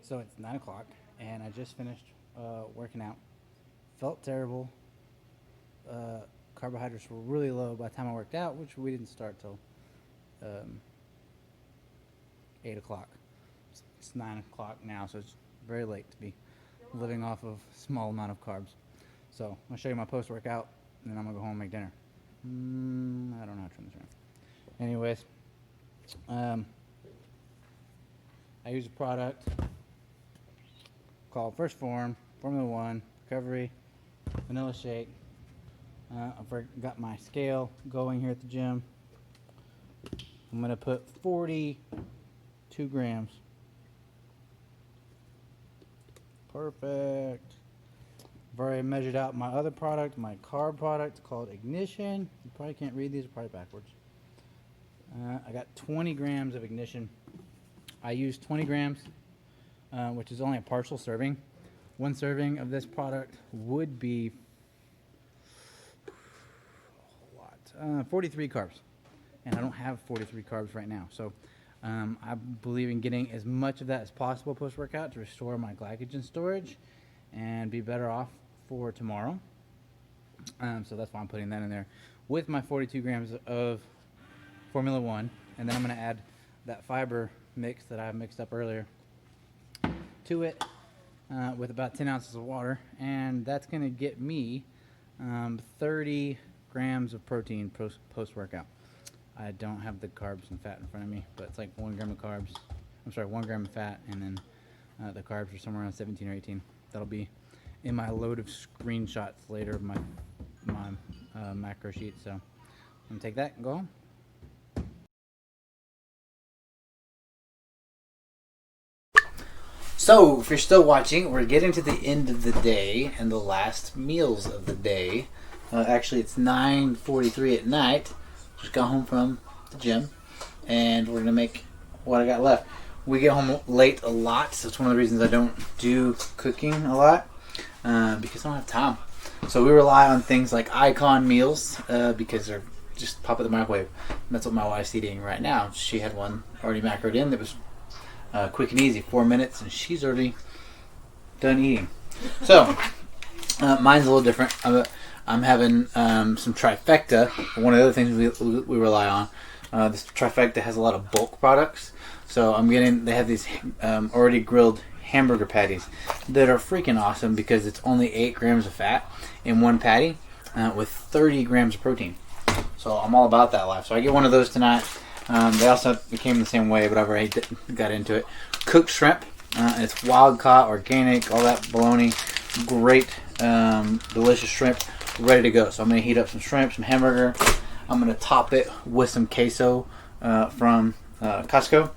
So it's 9 o'clock, and I just finished working out. Felt terrible. Carbohydrates were really low by the time I worked out, which we didn't start till 8 o'clock. It's 9 o'clock now, so it's very late to be living off of a small amount of carbs. So I'm going to show you my post-workout, and then I'm going to go home and make dinner. I don't know how to turn this around. Anyways, I use a product called First Form, Formula 1, Recovery, Vanilla Shake. I've got my scale going here at the gym. I'm going to put 42 grams. Perfect. I've already measured out my other product, my carb product called Ignition. You probably can't read these, are probably backwards. I got 20 grams of Ignition. I use 20 grams, which is only a partial serving. One serving of this product would be 43 carbs, and I don't have 43 carbs right now. So I believe in getting as much of that as possible post-workout to restore my glycogen storage and be better off for tomorrow. So that's why I'm putting that in there with my 42 grams of Formula 1, and then I'm going to add that fiber mix that I mixed up earlier to it with about 10 ounces of water, and that's going to get me 30 grams of protein post-workout. I don't have the carbs and fat in front of me, but it's like 1 gram of carbs. I'm sorry, 1 gram of fat, and then the carbs are somewhere around 17 or 18. That'll be in my load of screenshots later of my macro sheet. So I'm gonna take that and go home. So if you're still watching, we're getting to the end of the day and the last meals of the day. Actually, it's 9:43 at night. Just got home from the gym, and we're gonna make what I got left. We get home late a lot, so it's one of the reasons I don't do cooking a lot because I don't have time. So we rely on things like Icon meals because they're just pop in the microwave. And that's what my wife's eating right now. She had one already macroed in that was quick and easy, 4 minutes, and she's already done eating. So mine's a little different. I'm having some trifecta. One of the other things we rely on. This trifecta has a lot of bulk products. So they have these already grilled hamburger patties that are freaking awesome because it's only 8 grams of fat in one patty with 30 grams of protein. So I'm all about that life. So I get one of those tonight. They also became the same way, but I've already got into it. Cooked shrimp. It's wild caught, organic, all that bologna. Great, delicious shrimp. Ready to go. So I'm going to heat up some shrimp, some hamburger. I'm going to top it with some queso from Costco.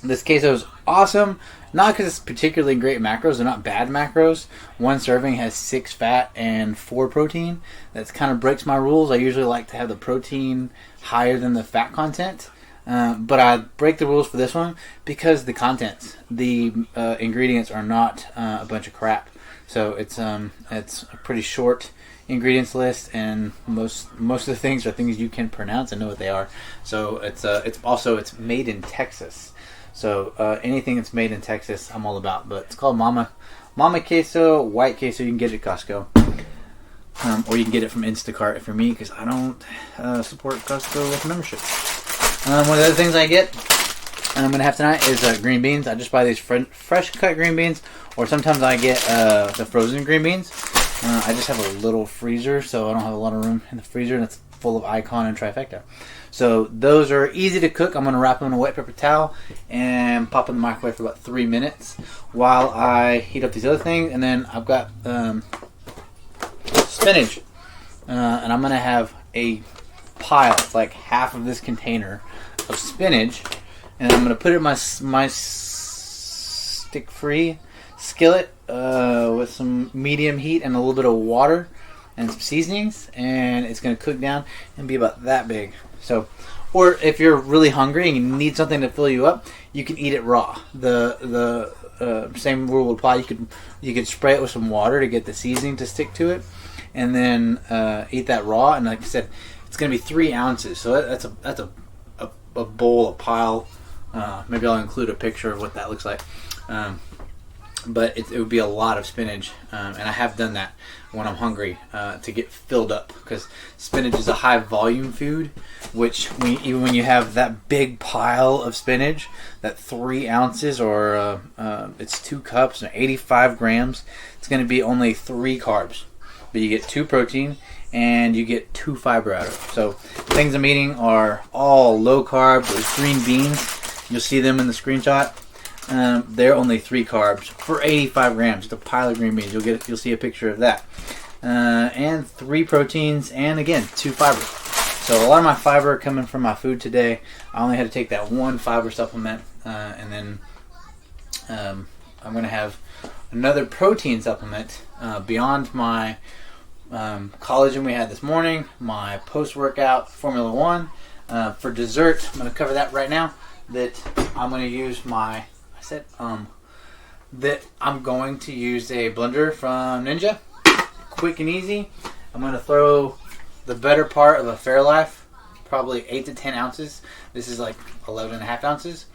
This queso is awesome, not because it's particularly great macros. They're not bad macros. One serving has 6 fat and 4 protein. That kind of breaks my rules. I usually like to have the protein higher than the fat content. But I break the rules for this one because the ingredients are not a bunch of crap. So it's a pretty short ingredients list, and most of the things are things you can pronounce and know what they are. So it's made in Texas. So anything that's made in Texas, I'm all about. But it's called Mama Queso, white queso. You can get it at Costco, or you can get it from Instacart if you're me, because I don't support Costco with membership. One of the other things I get, and I'm gonna have tonight, is green beans. I just buy these fresh cut green beans, or sometimes I get the frozen green beans. I just have a little freezer, so I don't have a lot of room in the freezer, and it's full of Icon and Trifecta. So those are easy to cook. I'm going to wrap them in a wet paper towel and pop in the microwave for about 3 minutes while I heat up these other things. And then I've got spinach, and I'm going to have a pile, like half of this container of spinach, and I'm going to put it in my stick-free skillet with some medium heat and a little bit of water and some seasonings, and it's going to cook down and be about that big. So, or if you're really hungry and you need something to fill you up, you can eat it raw. The same rule would apply. You could spray it with some water to get the seasoning to stick to it, and then eat that raw. And like I said, it's going to be 3 ounces. So that's a bowl, a pile. Maybe I'll include a picture of what that looks like. but it would be a lot of spinach, and I have done that when I'm hungry to get filled up, because spinach is a high volume food, which even when you have that big pile of spinach, that 3 ounces or it's 2 cups and 85 grams, it's going to be only 3 carbs, but you get 2 protein and you get 2 fiber out of it. So things I'm eating are all low carb. Those green beans, you'll see them in the screenshot. They're only 3 carbs for 85 grams. It's a pile of green beans. You'll see a picture of that. And 3 proteins, and again 2 fiber. So a lot of my fiber coming from my food today. I only had to take that 1 fiber supplement, and then I'm going to have another protein supplement beyond my collagen we had this morning, my post-workout Formula 1. For dessert, I'm going to cover that right now. That I'm going to use that I'm going to use a blender from Ninja, quick and easy. I'm going to throw the better part of a Fairlife, probably 8 to 10 ounces. This is like 11 and a half ounces,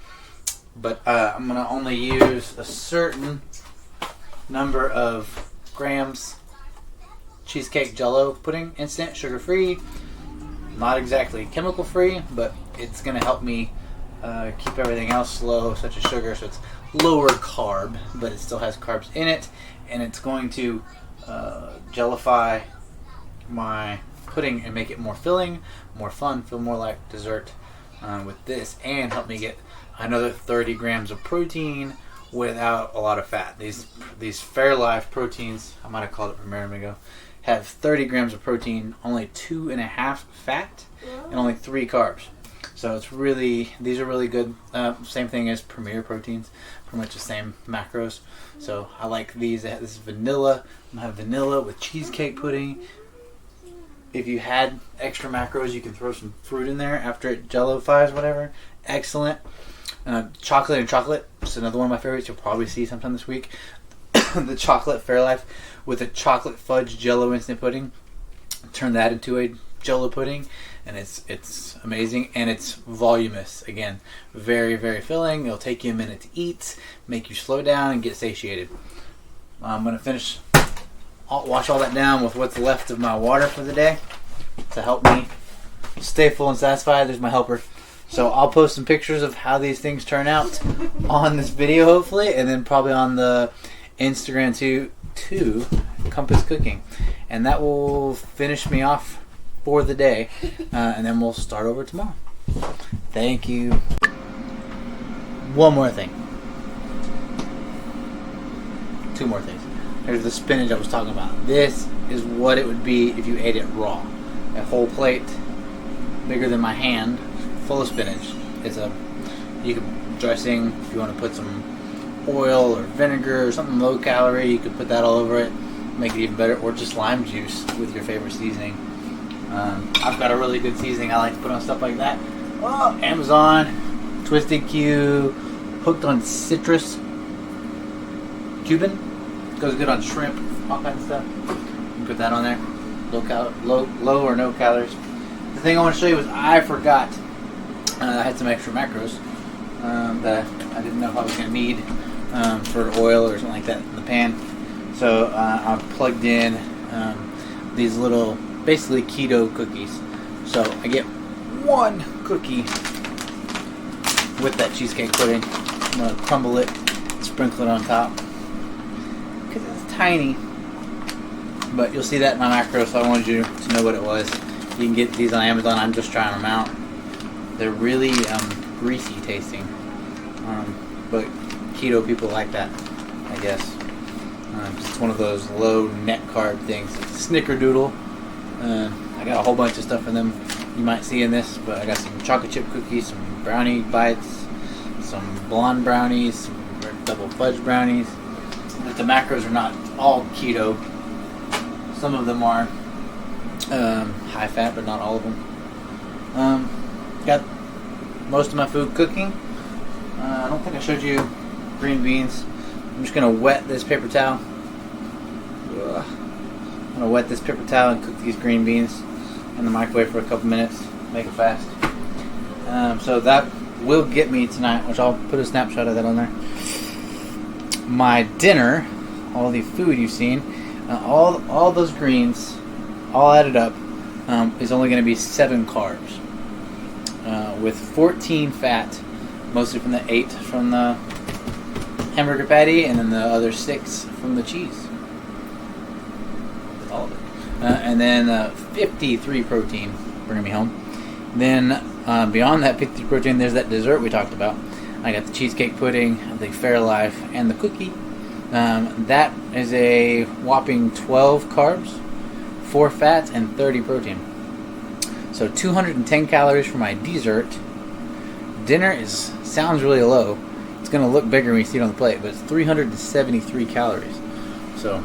but I'm going to only use a certain number of grams cheesecake Jell-O pudding, instant, sugar-free, not exactly chemical-free, but it's going to help me keep everything else low, such as sugar, so it's lower carb, but it still has carbs in it, and it's going to gellify my pudding and make it more filling, more fun, feel more like dessert with this, and help me get another 30 grams of protein without a lot of fat. These Fairlife proteins, I might have called it from a minute ago, have 30 grams of protein, only 2.5 fat, and only 3 carbs. So these are really good. Same thing as Premier proteins, pretty much the same macros. So I like these. This is vanilla. I'm gonna have vanilla with cheesecake pudding. If you had extra macros, you can throw some fruit in there after it jellifies, whatever. Excellent. Chocolate and chocolate. It's another one of my favorites. You'll probably see sometime this week. The chocolate Fairlife with a chocolate fudge Jell-O instant pudding. Turn that into a Jell-O pudding, and it's amazing, and it's voluminous. Again, very, very filling. It'll take you a minute to eat, make you slow down and get satiated. I'm going to wash all that down with what's left of my water for the day to help me stay full and satisfied. There's my helper. So I'll post some pictures of how these things turn out on this video, hopefully, and then probably on the Instagram too, Compass Cooking. And that will finish me off for the day, and then we'll start over tomorrow. Thank you. One more thing. 2 more things. There's the spinach I was talking about. This is what it would be if you ate it raw. A whole plate, bigger than my hand, full of spinach. You could dressing, if you want to put some oil or vinegar or something low calorie, you could put that all over it, make it even better, or just lime juice with your favorite seasoning. I've got a really good seasoning I like to put on stuff like that. Oh, Amazon, Twisted Q, Hooked on Citrus, Cuban, goes good on shrimp, all kinds of stuff. You can put that on there. Low or no calories. The thing I want to show you was I forgot. I had some extra macros that I didn't know if I was going to need for oil or something like that in the pan. So I plugged in these little, basically keto cookies. So I get 1 cookie with that cheesecake pudding. I'm going to crumble it, sprinkle it on top. Because it's tiny. But you'll see that in my macros, so I wanted you to know what it was. You can get these on Amazon. I'm just trying them out. They're really greasy tasting. But keto people like that, I guess. It's one of those low net carb things. It's a snickerdoodle. I got a whole bunch of stuff in them you might see in this, but I got some chocolate chip cookies, some brownie bites, some blonde brownies, some double fudge brownies. But the macros are not all keto. Some of them are high fat, but not all of them. Got most of my food cooking. I don't think I showed you green beans. I'm just going to wet this paper towel. I'm going to wet this paper towel and cook these green beans in the microwave for a couple minutes. Make it fast. So that will get me tonight, which I'll put a snapshot of that on there. my dinner, all the food you've seen, all those greens, all added up, is only going to be 7 carbs, with 14 fat, mostly from the 8 from the hamburger patty, and then the other 6 from the cheese. All of it. And then 53 protein, bringing me home. Then beyond that 50 protein, there's that dessert we talked about. I got the cheesecake pudding, the Fairlife, and the cookie. That is a whopping 12 carbs, 4 fats, and 30 protein. So 210 calories for my dessert. Dinner sounds really low. It's going to look bigger when you see it on the plate, but it's 373 calories. So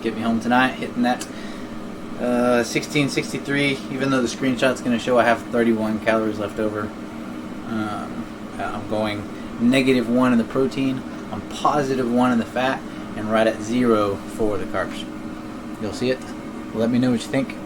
get me home tonight, hitting that 1663, even though the screenshot's going to show I have 31 calories left over. I'm going -1 in the protein, I'm +1 in the fat, and right at 0 for the carbs. You'll see it. Let me know what you think.